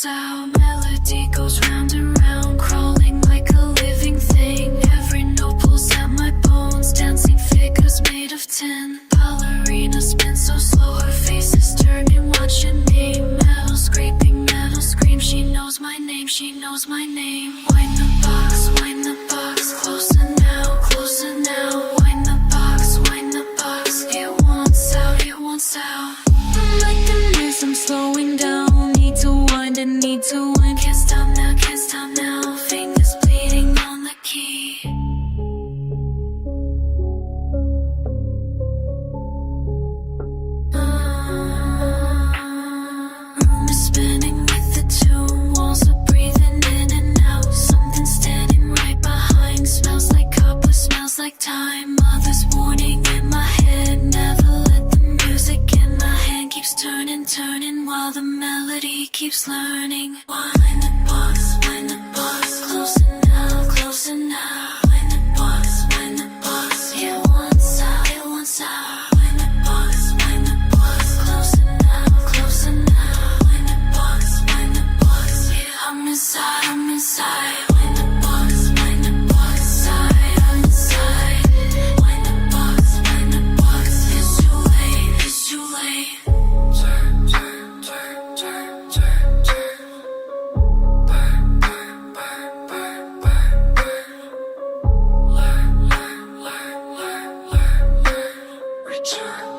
wants out. Melody goes round and round, crawling like a living thing. Every note pulls at my bones, dancing figures made of tin. Ballerina spins so slow, her face is turning, watching me. Metal scraping, metal scream, she knows my name, she knows my name. Wind the box, closer now, closer now. Wind the box, it wants out, it wants out. I'm like the news, I'm slowing down. Need to wind and need to wind. Can't stop now, can't stop now. Fingers bleeding on the key. Room is spinning with the tune. Walls are breathing in and out. Something standing right behind. Smells like copper, smells like time. Mother's warning in my head. Never let the music in my hand. Keeps turning, turning while the melody keeps learning. Wind the box, closer now, closer now. Wind the box, it wants out, it wants out. Wind the box, closer now, closer now. Wind the box, yeah, I'm inside, I'm inside. Wind the box, side, I'm inside. Wind the box, it's too late, it's too late. Turn, turn, turn, turn, turn, turn. Burn, burn, burn, burn, burn, burn. Learn, learn, learn, learn, learn, learn. Return.